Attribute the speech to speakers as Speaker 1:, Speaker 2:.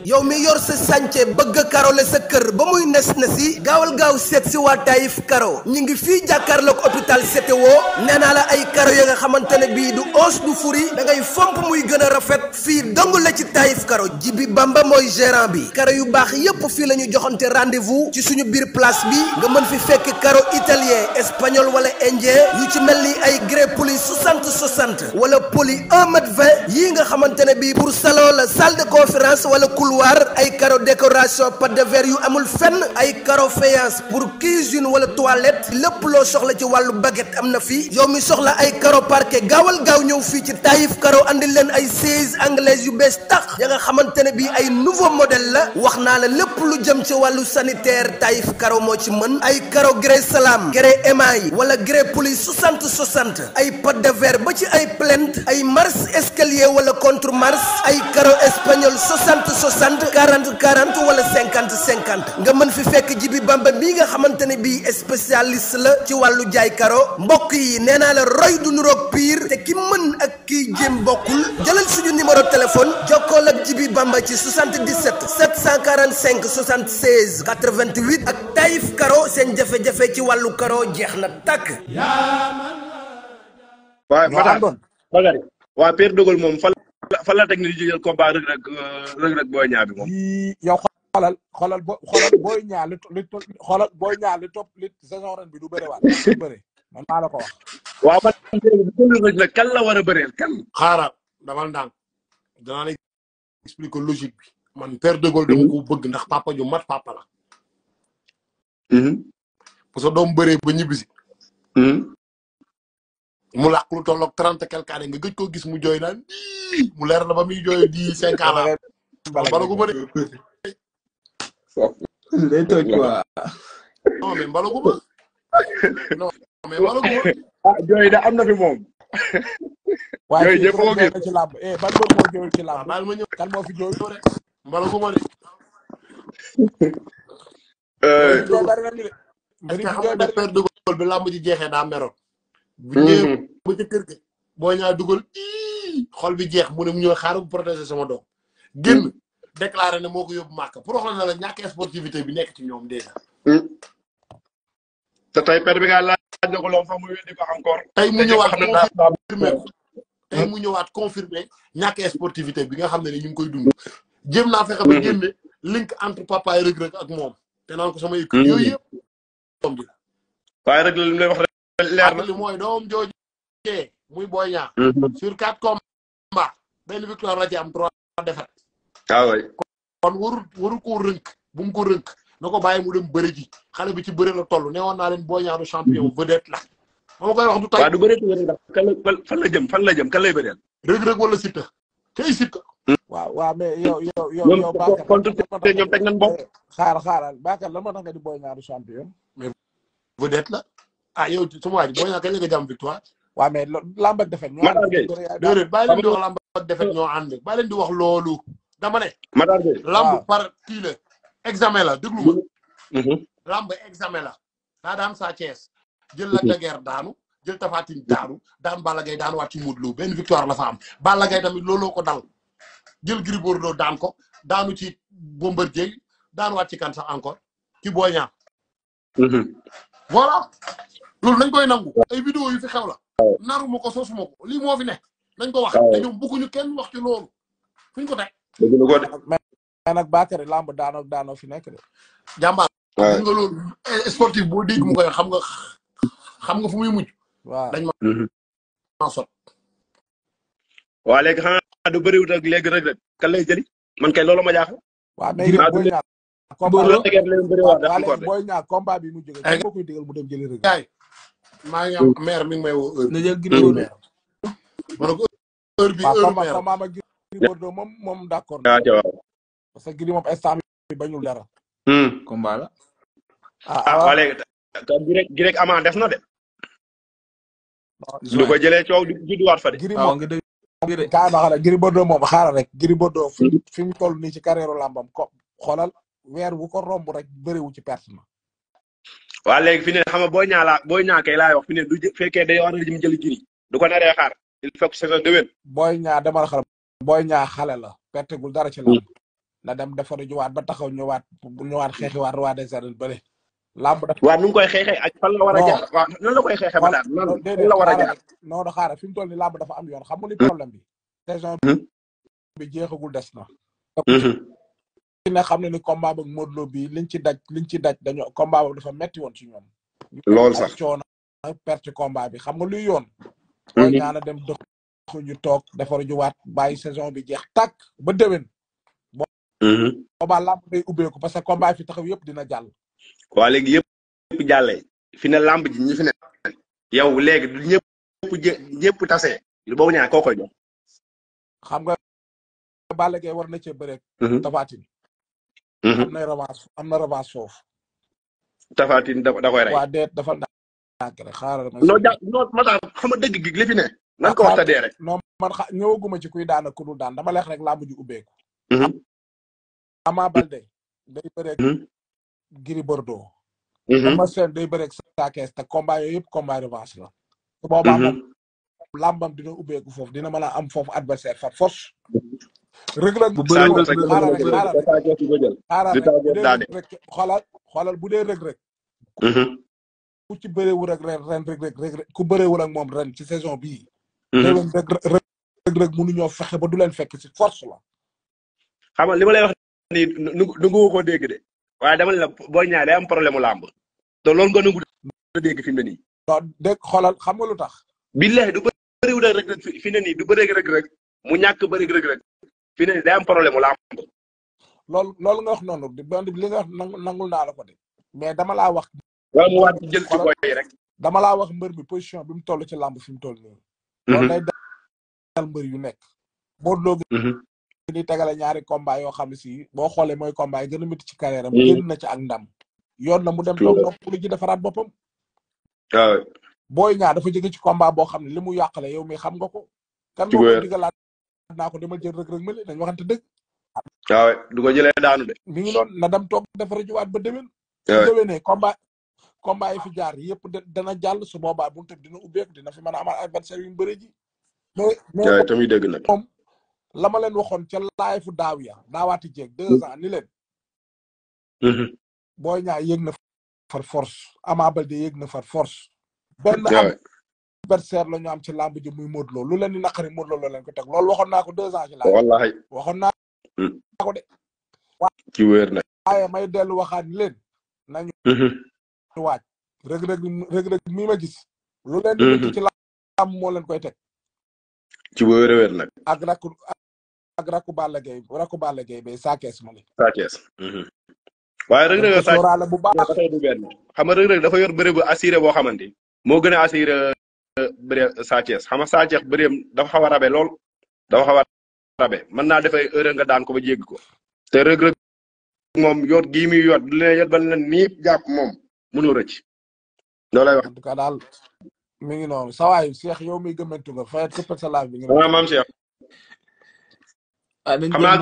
Speaker 1: yow mi yor sa sànce bëgg karole sa kër ba muy nes na si gaawal gaaw seet si waa Taïf Karo ñi ngi fii jàkkaarloog hôpital CTO nee naa la ay karo ya nga xamante ne bii du os du furi da ngay fomp muy gën a rafet fii dong la ci Taïf Karo Jibi Bamba mooy gérant bi karo yu baax yépp fii la ñu joxante rendez-vous ci suñu biir place bi nga mën fi fekk karo italien espagnol wala indien yu ci mel ni ay grès poli 60 wala poli 1m20 yii nga xamante ne bii pour salon la salle de conférence wala couloir ay carreau décoration pâte de verre yu amul fenn ay carreau faïence pour cuisine wala toilette lépp loo soxla ci wàllu baguette am na fi yow mi soxla ay carreau parquet gaawal gaaw ñëw fii ci Taïf Karo andil leen ay sièges anglaises yu bees tax ya nga xamante ne bii ay nouveau modèle la wax naa la lépp lu jëm ci wàllu sanitaire Taïf Karo moo ci mën ay carreau grès salam grès émail wala grès poli 60 ay pâte de verre ba ci ay plinthe ay marche escalier wala contre marche ay carreau espagnol 60 40 wala 50 nga mën fi fekk Jibi Bamba mii nga xamante ne bii spécialiste la ci wàllu jaay karo mbokk yi nee naa la roy du nuroog pire te ki mën ak kiy jéem bokkul jëlal suñu numéro téléphone jokkool ak Jibi Bamba ci 77 745 76 88 ak Taïf Karo seen jafe-jafe ci wàllu karo jeex na tàkk.
Speaker 2: waaw Bakary waaw Père Dogol moom fan la teg ni di jël combat rëg Boy Niang bi moom.
Speaker 3: yow xoolal Boy Niang li topp li saison ren bi du bëre waat du bëre man maa la ko wax.
Speaker 2: waaw man rëg nag kan la war a bëreel kan.
Speaker 3: xaaral dama ndànk danaa la expliquer logique bi man Père de Gaulle dama ko bëgg ndax papa ju mat papa la. parce que doom bëree ba ñibbisi. mu làq lu tolloog 30 quelque année nga gëj koo gis mu jooy naan mu leer na ba muy jooy di 5 ans la. mbalagu ma de.
Speaker 4: day toj quoi.
Speaker 3: non mais mbalagu ma. non mais mbalagu ma.
Speaker 2: ah jooy da am na fi moom.
Speaker 3: waaye kii fu mu ci làmb ban mbër moo jooyul ci làmb. baal ma ñëw kan moo fi jooyul rek. mbalagu ma de. mbëri bi jooy bari Père de Gaulle bi làmb ji jeexee daa meroon. bu ñëwee ba ca kër ga Boy Niang dugal xol bi jeex mu ne mu ñëw xaaral bu protéger sama doom génn déclaré ne moo ko yóbbu màkk pour wax la la ñàkk sportivité bi nekk ci ñoom déjà.
Speaker 2: te tey Père bi nga laaj na ko lool fa mu weddi ko encore.
Speaker 3: tey mu ñëwaat confirmé ko tey mu ñëwaat confirmé ñàkk sportivité bi nga xam ne ni ñu ngi koy dund. jéem naa fexe ba génne link entre papa yi Reug Reug ak moom te naan ko sama équipe yooyu yëpp doom ji la.
Speaker 2: waaye rek li mu lay wax leer na
Speaker 3: li mooy doom jooju muy Boy Niang sur 4 combats benn victoire la ci am 3 défaites.
Speaker 2: waaw waay
Speaker 3: kon waru ko rënk bu mu ko rënk na ko bàyyi mu dem bëri ji xale bi ci bëri la toll ne woon naa leen Boy Niang du champion vedette la. ma koy wax du tay
Speaker 2: waaw du bëri fan la jëm kan lay bëreel.
Speaker 3: Reug Reug wala Siteu tey Siteu.
Speaker 1: waaw mais yow
Speaker 2: Bakar contre ñoom teg nañ bopp.
Speaker 1: xaaral Bakar lan moo tax nga di Boy Niang du champion.
Speaker 3: mais vedette la. ah yow sama waa ji Boy Niang kañ la nga jàmm victoire.
Speaker 1: waaw mais lamb ak defet ñoo ànd.
Speaker 3: déedéet bàyyi leen di wax lamb ak defet ñoo ànd bàyyi leen di wax loolu. dama ne.
Speaker 2: Matar Gueye
Speaker 3: lamb par kii la examen la déglu ma. lamb examen la. daa daan Sa Thiès jël Lac de Guiers daanu jël Tapha Tine daanu daan Balla Gaye daan waat ci Modou Lo benn victoire la fa am. Balla Gaye tamit looloo ko dal jël Gris Bordeaux daan ko daanu ci Bombardier daan waat ci kan sax encore ci Boy Niang. voilà loolu nañ koy nangu ay vidéo yu fi xew la naruma ko sosuma ko lii moo fi ne nañ ko wax te ñoom bëgguñu kenn wax ci loolu fuñ ko teg mais nag Bakary lamb daanoo fi nekk de jàmbaar nga loolu sportif boo dégg mu koy xam nga fu muy mujj waaw dañ ma sot
Speaker 2: waaw léegi xanaa du bëriwut ak léegi rek kan lay jëli man kay loolu ma jaaxal
Speaker 1: waaw mais Boy Niang combat bi mu jóge ci ko koy digal mu dem jëli Reug Reug maa ngi am maire mi ngi may woo heure na jël Gris Bordeaux ma ne ko heure bi heure maire combat ma Gris Bordeaux moom d'accord parce que Gris moom instant bi bañul dara combat la
Speaker 2: waaw léegi gi rek Ama def na de du ko jëlee coow du judduwaat fa de
Speaker 1: Gris moom kaa ma xala Gris Bordeaux moom xaaral rek Gris Bordeaux fi mu toll nii ci carrière lambam ko xoolal weer wu ko romb rek bëriwu ci perte na.
Speaker 2: waaw léegi fi ne xam nga Boy Niang kay laay wax fi ne du fekkee day war a jëm jëli Gris du ko naree xaar il faut que saison déwén.
Speaker 3: Boy Niang dama la xam Boy Niang xale la pertegul dara ci lamb na dem defaru juwaat ba taxaw ñëwaat xeexiwaat roi des arènes bële lamb dafa
Speaker 2: waaw nu mu koy xeexee ak fan la war a jaar waaw nan la koy xeexee ba daal nan la war a jaar
Speaker 3: non da xaaral fi mu toll ni lamb dafa am yoon xam nga li problème bi saison bi jeexagul des na ki ne xam ne ni combat ak Modou Lo bi liñ ci daj dañoo combat ba dafa metti woon ci ñoom
Speaker 2: loolu sax
Speaker 3: coono perte combat bi xam nga luy yoon Boy Niang na dem dëkk ñu toog defaru juwaat bàyyi saison bi jeex tàkk ba déwén boobaa lamb day ubbeeku parce que combat fi taxaw yëpp dina jàll
Speaker 2: waa léegi yëpp jàllee fi ne lamb ji ñi fi ne yow léegi du ñëpp tase boobu ñaar koo koy jox
Speaker 3: xam nga Balla Gaye war na cee bëreeg Tapha Tine am na revanche foofu
Speaker 2: Tapha Tine da koy rey
Speaker 3: waa deet dafa nànk rek xaaral
Speaker 2: non Matar xam nga dëgg gi li fi ne nan ko waxta dee rek
Speaker 3: non man ñëwaguma ci kuy daan ak ku dul daan dama leex rek lamb ji ubbeeku Ama Baldé day bëreeg Gris Bordeaux Eumeu Sène day bëreeg Sa Thiès te combat yooyu yëpp combat revanche la su boobaa moom lambam dina ubbeeku foofu dina mën a am foofu adversaire fa force rëg-rëg bu xoolal bu dee rëg-rëg ku ci bëreewul ak ren rëg-rëg ku bëreewul ak moom ren ci saison bii déwén rëg-rëg mënuñoo fexe ba du leen fekk ci force la
Speaker 2: xam nga li ma lay wax ni nangu ko dégg de waaye dama la Boy Niang day am problème mu làmb te loolu nga nangu dégg fi mu ne nii
Speaker 3: non dégg xoolal xam nga lu tax
Speaker 2: billahi du bëriwul rek fi ne nii du bëreeg rek mu ñàkk bëreeg rek fi ne nii day am problème mu làmb
Speaker 3: loolu nga wax noonu li nga wax nangul naa la ko de mais dama laa wax
Speaker 2: wala mu waat jël ci boy rek
Speaker 3: dama laa wax mbër bi position bi mu toll ci làmb fi mu toll nii loolu day dal mbër yu nekk Modou Lo ni tegale ñaari combat yoo xam ne si boo xoolee mooy combat yi gën a métti ci carrière am génn na ci ak ndam yoon na mu dem toog noppalu ji defaraat boppam
Speaker 2: waaw
Speaker 3: Boy Niang dafa jóge ci combat boo xam ne li mu yàqale yow mi xam nga ko kan moo ko digalaat naa ko demal jël rëg-rëg mali dañ waxante dëgg
Speaker 2: waaw du ko jëlee daanu de
Speaker 3: mi ngi noonu na dem toog defara juwaat ba déwén su déwénee combat yi fi jaar yëpp dana jàll su boobaa buntu dina ubbeeku dina fi mën a amal adversaire yu bëri ji mais
Speaker 2: tamit dëgg nag
Speaker 3: moom la ma leen waxoon ca laay fu daaw ya daawaati jeeg 2 ans ni leen Boy Niang yéeg na far force Ama Baldé yéeg na far force benn adversaire la ñu am ci làmb ji muy Modou Lo lu leen di naqari Modou Lo la leen ko teg loolu waxoon naa ko 2 ans ci laay
Speaker 2: wallahi
Speaker 3: waxoon naa ko de
Speaker 2: ci wér na
Speaker 3: waaye may dellu waxaat ni leen nañu waaj rëg-rëg mi ma gis lu leen di métti ci làmb moo leen koy teg
Speaker 2: ci wér nag
Speaker 3: ak rakku Balla Gaye bay Sa Thiès ma ni
Speaker 2: Sa Thiès waaye rëg-rëg
Speaker 3: sóoraale bu baax
Speaker 2: dafay du benn xam nga rëg-rëg dafa yor bëre bu assuré boo xamante moo gën a assuré bëre Sa Thiès xam nga Sa Thiès bëreem dafa xaw a rabe lool dafa xaw a rabe mën naa dafay heure nga daan ko ba jégg ko te rëg-rëg moom yoot gii muy yoot du leen yot ba leen nii jàpp moom mënoo rëcc loolu lay wax
Speaker 3: en tout cas daal mi ngi noonu sawaay Cheikh yow miy gëmmentu nga fayet këppal sa laaj bi
Speaker 2: maam Cheikh xam naa